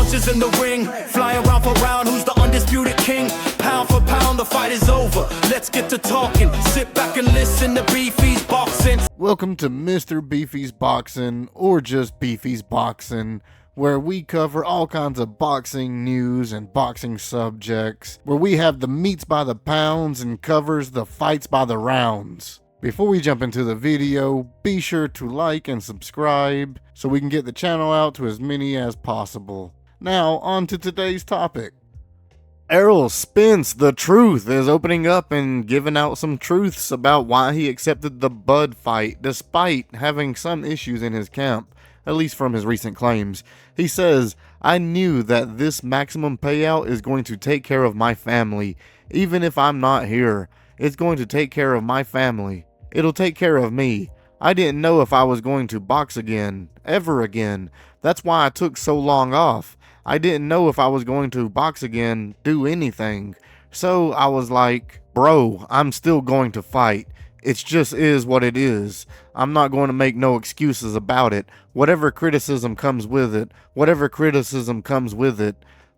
punches in the ring, flying round for round, who's the undisputed king? Pound for pound, the fight is over. Let's get to talking. Sit back and listen to BeefysBoxing. Welcome to Mr. Beefy's Boxing, or just Beefy's Boxing, where we cover all kinds of boxing news and boxing subjects, where we have the meats by the pounds and covers the fights by the rounds. Before we jump into the video, be sure to like and subscribe so we can get the channel out to as many as possible. Now, on to today's topic. Errol Spence, the Truth, is opening up and giving out some truths about why he accepted the Bud fight despite having some issues in his camp, at least from his recent claims. He says, "I knew that this maximum payout is going to take care of my family, even if I'm not here. It's going to take care of my family. It'll take care of me. I didn't know if I was going to box again, ever again. That's why I took so long off. I didn't know if I was going to box again, do anything. So I was like, bro, I'm still going to fight. It just is what it is. I'm not going to make no excuses about it. Whatever criticism comes with it,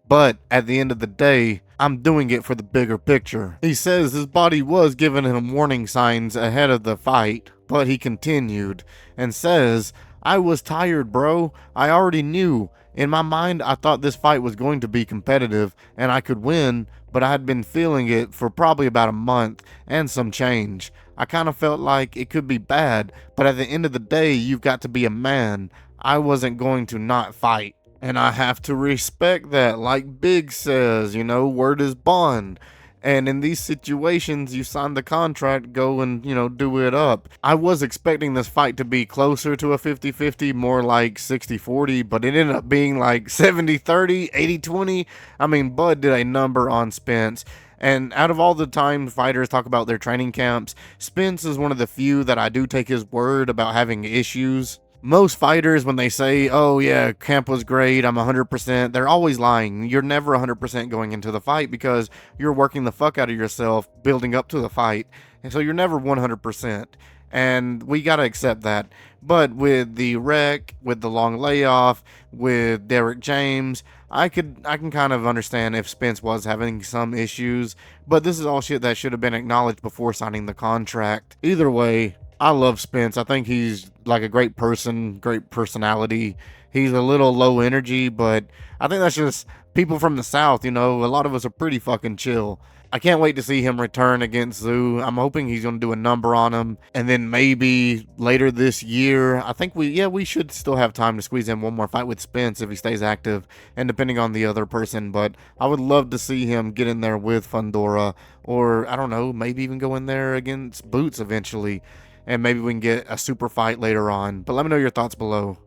But at the end of the day, I'm doing it for the bigger picture." He says his body was giving him warning signs ahead of the fight, but he continued and says, "I was tired, bro. I already knew. In my mind, I thought this fight was going to be competitive and I could win, but I had been feeling it for probably about a month and some change. I kind of felt like it could be bad, but at the end of the day, you've got to be a man. I wasn't going to not fight. And I have to respect that, like Big says, word is bond. And in these situations, you sign the contract, go and, do it up. I was expecting this fight to be closer to a 50-50, more like 60-40, but it ended up being like 70-30, 80-20. I mean, Bud did a number on Spence. And out of all the time fighters talk about their training camps, Spence is one of the few that I do take his word about having issues. Most fighters, when they say, oh yeah, camp was great, I'm 100%, they're always lying. You're never 100% going into the fight because you're working the fuck out of yourself building up to the fight. And so you're never 100%. And we gotta accept that. But with the wreck, with the long layoff, with Derrick James, I can kind of understand if Spence was having some issues. But this is all shit that should have been acknowledged before signing the contract. Either way, I love Spence. I think he's like a great person, great personality. He's a little low energy, but I think that's just people from the South, a lot of us are pretty fucking chill. I can't wait to see him return against Zoo. I'm hoping he's going to do a number on him. And then maybe later this year, I think we should still have time to squeeze in one more fight with Spence if he stays active and depending on the other person. But I would love to see him get in there with Fundora, or I don't know, maybe even go in there against Boots eventually. And maybe we can get a super fight later on. But let me know your thoughts below.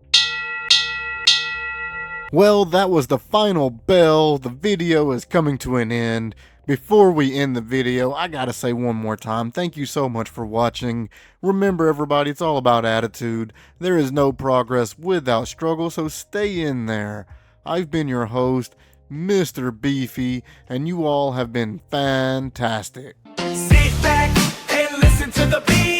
Well, that was the final bell. The video is coming to an end. Before we end the video, I gotta say one more time, thank you so much for watching. Remember everybody, it's all about attitude. There is no progress without struggle, so stay in there. I've been your host, Mr. Beefy, and you all have been fantastic. Sit back and listen to the beat.